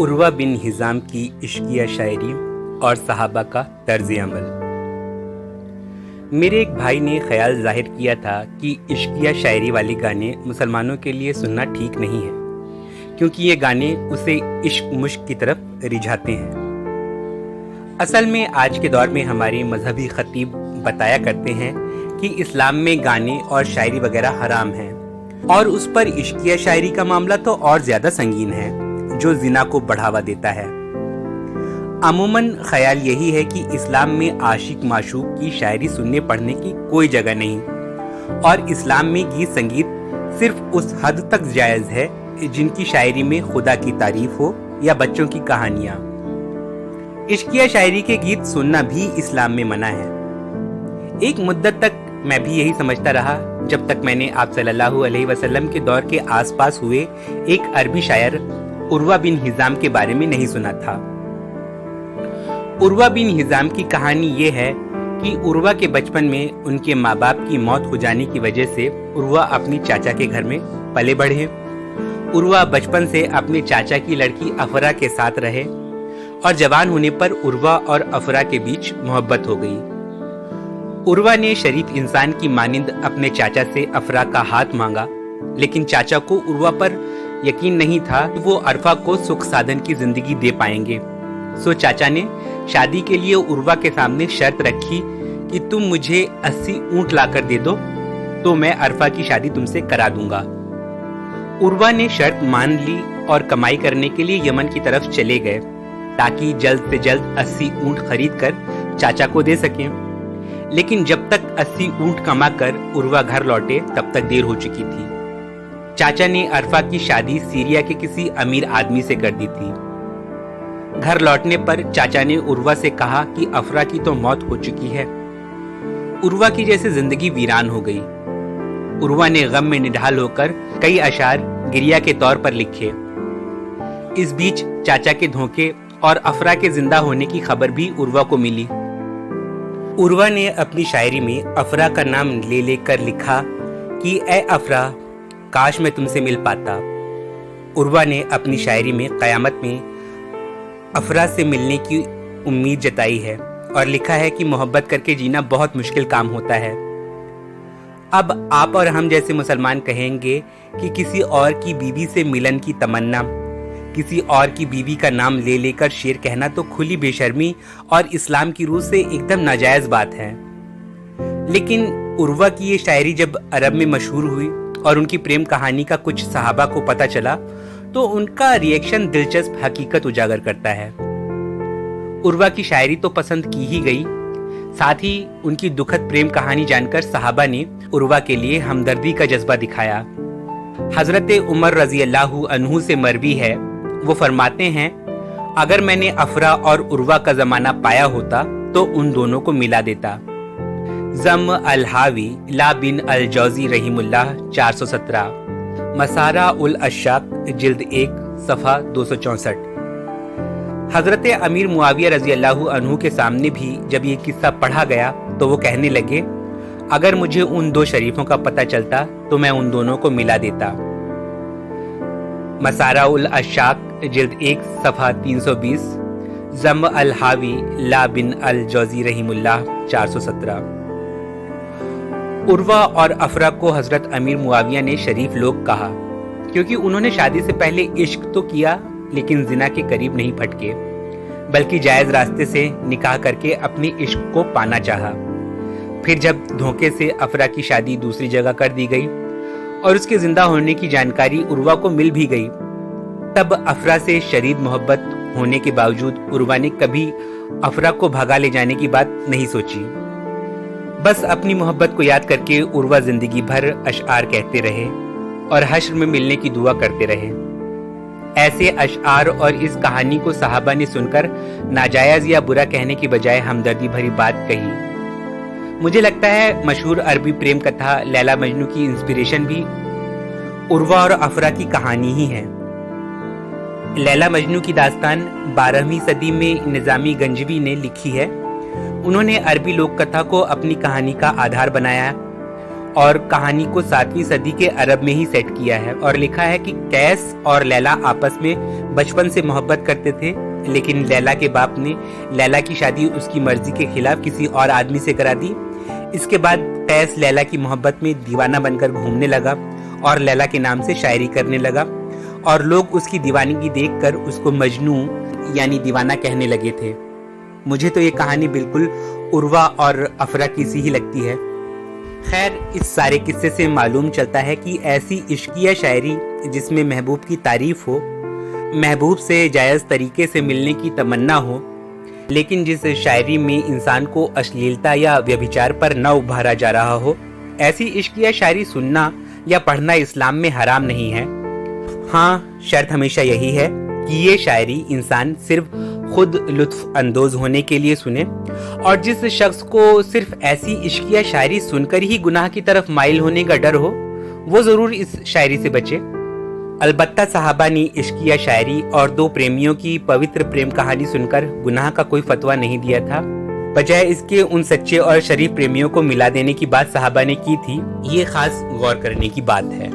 عروہ بن ہزام کی عشقیہ شاعری اور صحابہ کا طرز عمل۔ میرے ایک بھائی نے خیال ظاہر کیا تھا کہ عشقیہ شاعری والے گانے مسلمانوں کے لیے سننا ٹھیک نہیں ہے، کیونکہ یہ گانے اسے عشق مشق کی طرف رجھاتے ہیں۔ اصل میں آج کے دور میں ہمارے مذہبی خطیب بتایا کرتے ہیں کہ اسلام میں گانے اور شاعری وغیرہ حرام ہیں، اور اس پر عشقیہ شاعری کا معاملہ تو اور زیادہ سنگین ہے، جو زنا کو بڑھاوا دیتا ہے۔ عموماً خیال یہی ہے کہ اسلام میں عاشق معشوق کی شاعری سننے پڑھنے کی کوئی جگہ نہیں، اور اسلام میں گیت سنگیت صرف اس حد تک جائز ہے جن کی شاعری میں خدا کی تعریف ہو یا بچوں کی کہانیاں۔ عشقیہ شاعری کے گیت سننا بھی اسلام میں منع ہے۔ ایک مدت تک میں بھی یہی سمجھتا رہا، جب تک میں نے آپ صلی اللہ علیہ وسلم کے دور کے آس پاس ہوئے ایک عربی شاعر عروہ بن ہزام کے بارے میں نہیں سنا تھا۔ عروہ بن ہزام کی کہانی یہ ہے کہ عروہ کے بچپن میں ان کے ماں باپ کی موت ہو جانے کی وجہ سے عروہ اپنی چاچا کے گھر میں پلے بڑھے۔ عروہ بچپن سے اپنے چاچا کی لڑکی افرا کے ساتھ رہے، اور جوان ہونے پر عروہ اور افرا کے بیچ محبت ہو گئی۔ عروہ نے شریف انسان کی مانند اپنے چاچا سے افرا کا ہاتھ مانگا، لیکن چاچا کو عروہ پر یقین نہیں تھا کہ وہ عرفہ کو سکھ سادھن کی زندگی دے پائیں گے، سو چاچا نے شادی کے لیے عروہ کے سامنے شرط رکھی کہ تم مجھے 80 اونٹ لا کر دے دو تو میں عرفہ کی شادی تم سے کرا دوں گا۔ عروہ نے شرط مان لی اور کمائی کرنے کے لیے یمن کی طرف چلے گئے تاکہ جلد سے جلد 80 اونٹ خرید کر چاچا کو دے سکیں، لیکن جب تک 80 اونٹ کما کر عروہ گھر لوٹے تب تک دیر ہو چکی تھی۔ چاچا نے عرفہ کی شادی سیریا کے کسی امیر آدمی سے کر دی تھی۔ گھر لوٹنے پر چاچا نے عروہ سے کہا کہ افرا کی تو موت ہو چکی ہے۔ عروہ کی جیسے زندگی ویران ہو گئی۔ عروہ نے غم میں نڈھال ہو کر کئی اشعار گریہ کے طور پر لکھے۔ اس بیچ چاچا کے دھوکے اور افرا کے زندہ ہونے کی خبر بھی عروہ کو ملی۔ عروہ نے اپنی شاعری میں افرا کا نام لے لے کر لکھا کہ اے افرا کاش میں تم سے مل پاتا۔ عروہ نے اپنی شاعری میں قیامت میں افرا سے ملنے کی امید جتائی ہے، اور لکھا ہے کہ محبت کر کے جینا بہت مشکل کام ہوتا ہے۔ اب آپ اور ہم جیسے مسلمان کہیں گے کہ کسی اور کی بیوی سے ملن کی تمنا، کسی اور کی بیوی کا نام لے لے کر شعر کہنا تو کھلی بے شرمی اور اسلام کی روح سے ایک دم ناجائز بات ہے۔ لیکن عروہ کی یہ شاعری جب عرب میں مشہور ہوئی اور ان کی پریم کہانی کا کچھ صحابہ کو پتہ چلا تو ان کا ریئیکشن دلچسپ حقیقت اجاگر کرتا ہے۔ عروہ کی شاعری تو پسند کی ہی گئی، ساتھ ہی ان کی دکھد پریم کہانی جان کر صحابہ نے عروہ کے لیے ہمدردی کا جذبہ دکھایا۔ حضرت عمر رضی اللہ عنہ سے مروی ہے، وہ فرماتے ہیں اگر میں نے افرا اور عروہ کا زمانہ پایا ہوتا تو ان دونوں کو ملا دیتا۔ ضم الحاوی لا بن الجوزی رحم اللہ 417، مسارہ الاشاق جلد 1 صفحہ 264۔ حضرت امیر معاویہ رضی اللہ عنہ کے سامنے بھی جب یہ قصہ پڑھا گیا تو وہ کہنے لگے اگر مجھے ان دو شریفوں کا پتہ چلتا تو میں ان دونوں کو ملا دیتا۔ مسارہ الاشاق جلد 1 صفحہ 320، ضم الحاوی لا بن الجوزی رحم اللہ 417۔ عروہ اور افرا کو حضرت امیر معاویہ نے شریف لوگ کہا، کیونکہ انہوں نے شادی سے پہلے عشق تو کیا لیکن زنا کے قریب نہیں پھٹکے، بلکہ جائز راستے سے نکاح کر کے اپنے عشق کو پانا چاہا۔ پھر جب دھوکے سے افرا کی شادی دوسری جگہ کر دی گئی اور اس کے زندہ ہونے کی جانکاری عروہ کو مل بھی گئی، تب افرا سے شدید محبت ہونے کے باوجود عروہ نے کبھی افرا کو بھگا لے جانے کی بات نہیں سوچی۔ بس اپنی محبت کو یاد کر کے عروہ زندگی بھر اشعار کہتے رہے اور حشر میں ملنے کی دعا کرتے رہے۔ ایسے اشعار اور اس کہانی کو صحابہ نے سن کر ناجائز یا برا کہنے کی بجائے ہمدردی بھری بات کہی۔ مجھے لگتا ہے مشہور عربی پریم کتھا لیلا مجنو کی انسپریشن بھی عروہ اور افرا کی کہانی ہی ہے۔ لیلا مجنو کی داستان 12ویں صدی میں نظامی گنجوی نے لکھی ہے۔ انہوں نے عربی لوک کتھا کو اپنی کہانی کا آدھار بنایا اور کہانی کو 7ویں صدی کے عرب میں ہی سیٹ کیا ہے اور لکھا ہے کہ قیس اور لیلا آپس میں بچپن سے محبت کرتے تھے، لیکن لیلا کے باپ نے لیلا کی شادی اس کی مرضی کے خلاف کسی اور آدمی سے کرا دی۔ اس کے بعد قیس لیلا کی محبت میں دیوانہ بن کر گھومنے لگا اور لیلا کے نام سے شاعری کرنے لگا، اور لوگ اس کی دیوانگی دیکھ کر اس کو مجنوں یعنی دیوانہ کہنے لگے تھے۔ مجھے تو یہ کہانی بالکل عروہ اور افرا کی سی ہی لگتی ہے۔ خیر، اس سارے قصے سے معلوم چلتا ہے کہ ایسی عشقیہ شاعری جس میں محبوب کی تعریف ہو، محبوب سے جائز طریقے سے ملنے کی تمنا ہو، لیکن جس شاعری میں انسان کو اشلیلتا یا ویبھچار پر نہ ابھارا جا رہا ہو، ایسی عشقیہ شاعری سننا یا پڑھنا اسلام میں حرام نہیں ہے۔ ہاں، شرط ہمیشہ یہی ہے کہ یہ شاعری انسان صرف خود لطف اندوز ہونے کے لیے سنے، اور جس شخص کو صرف ایسی عشقیہ شاعری سن کر ہی گناہ کی طرف مائل ہونے کا ڈر ہو، وہ ضرور اس شاعری سے بچے۔ البتہ صحابہ نے عشقیہ شاعری اور دو پریمیوں کی پوتر پریم کہانی سن کر گناہ کا کوئی فتویٰ نہیں دیا تھا، بجائے اس کے ان سچے اور شریف پریمیوں کو ملا دینے کی بات صحابہ نے کی تھی۔ یہ خاص غور کرنے کی بات ہے۔